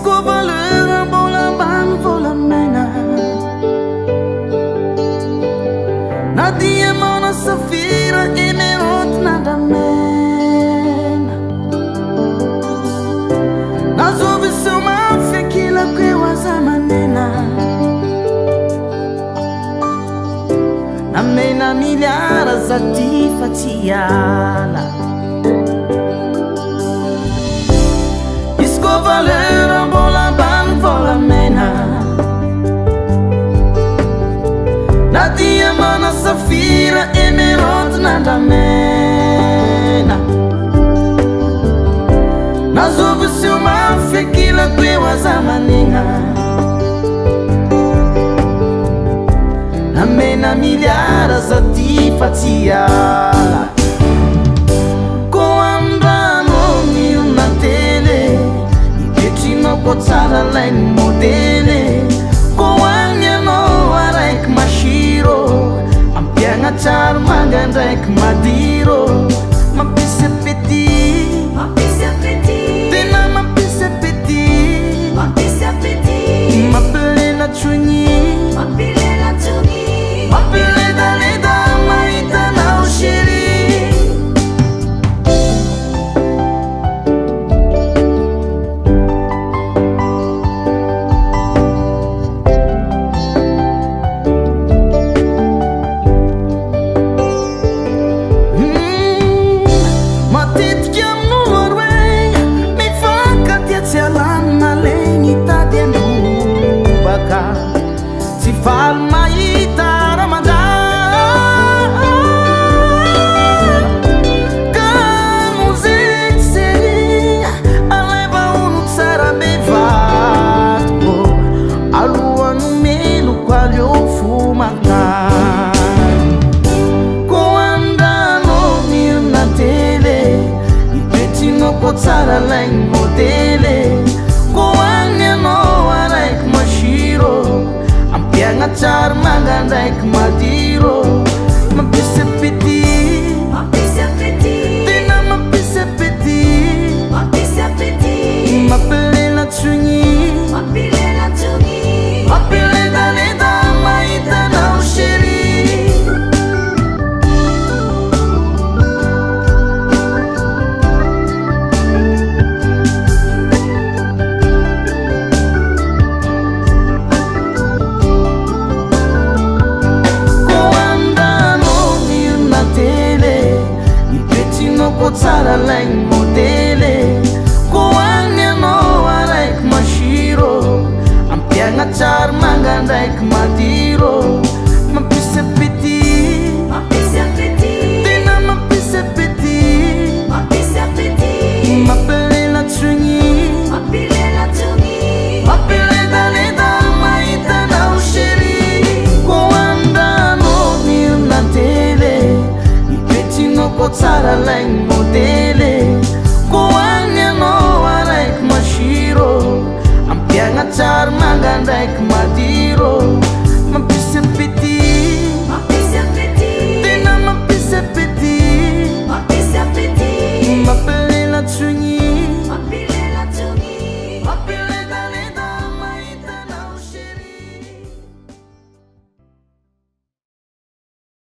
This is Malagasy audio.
ko valeur mbola ambany volamena na diamant na SAPHIR EMERAUDE na ANDRAMENA nazovy seu mafy akilako eo aza manena namena miliara za ty fa tsy hiala izy ko valeur mbola ambany volamena na diamant na SAPHIR EMERAUDE na ANDRAMENA nazovy seu mafy akilako eo aza manena namena miliara za ty fa tsy hiala ko andrano miona tele ipetrinao ko tsara lainy modele ko agny anao araiky masiro ampiagna tsara manga ndraiky madiro mampisy appétit tena mampisy appétit mampilela tsogny mampileda-leda mahitanao chéri matetiky amin'olo aroe mifankatia tsy alany malegny tady androbaka tsy faly mahita tsara lainy modele ko agny anao araiky masiro ampiagna tsara manga ndraiky madiro mampisy appétit tena mampisy appétit mampilela tsogny mampileda-leda mahitanao chéri ko tsara lainy modele ko agny anao araiky masiro ampiagna tsara manga ndraiky madiro mampisy appétit tena mampisy appétit mampilela tsogny mampileda-leda mahitanao chéri ko andrano miona tele ipetrinao ko tsara lainy modele ko agny anao araiky masiro ampiagna tsara manga ndraiky